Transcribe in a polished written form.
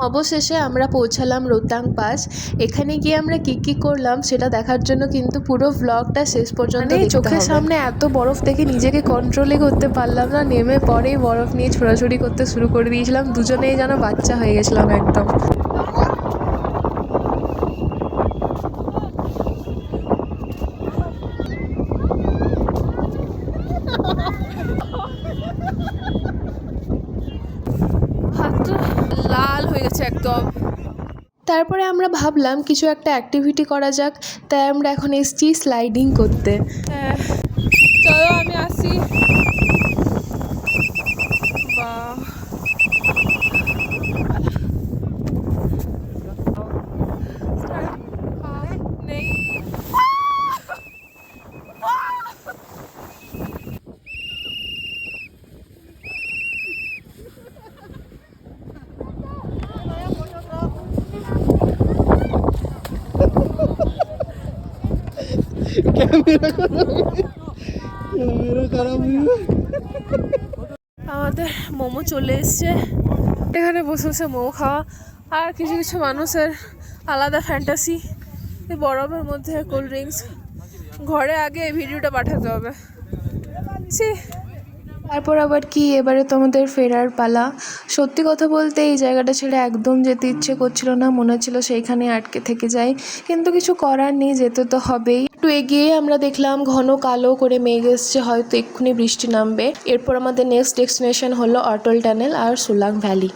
অবশেষে আমরা পৌঁছালাম রোহতাং পাস। এখানে গিয়ে আমরা কী করলাম সেটা দেখার জন্য কিন্তু পুরো ভ্লগটা শেষ পর্যন্ত দেখতে হবে। চোখের সামনে এত বরফ দেখে নিজেকে কন্ট্রোলই করতে পারলাম না, নেমে পরেই বরফ নিয়ে ছোড়াছুড়ি করতে শুরু করে দিয়েছিলাম। দুজনেই যেন বাচ্চা হয়ে গেছিলাম একদম। হাত তো লাল হয়ে গেছে একদম। তারপরে আমরা ভাবলাম কিছু একটা অ্যাক্টিভিটি করা যাক, তাই আমরা এখন এসেছি স্লাইডিং করতে। হ্যাঁ, চলো আমি আসি। বাহ, নেই। আমাদের মোমো চলে এসছে। এখানে বসে বসে মোমো খাওয়া। আর কিছু কিছু মানুষের আলাদা ফ্যান্টাসি, এই বরফের মধ্যে কোল্ড ড্রিঙ্কস। ঘরে আগে এই ভিডিওটা পাঠাতে হবে। তারপর আবার কি, এবারে তো আমাদের ফেরার পালা। সত্যি কথা বলতে এই জায়গাটা ছেড়ে একদম যেতে ইচ্ছে করছিল না, মনে হচ্ছিল সেইখানে আটকে থেকে যাই, কিন্তু কিছু করার নেই, যেতে তো হবেই। একটু এগিয়ে আমরা দেখলাম ঘন কালো করে মেঘ এসছে, হয়তো এক্ষুনি বৃষ্টি নামবে। এরপর আমাদের নেক্সট ডেস্টিনেশন হলো অটল টানেল আর সুলাং ভ্যালি।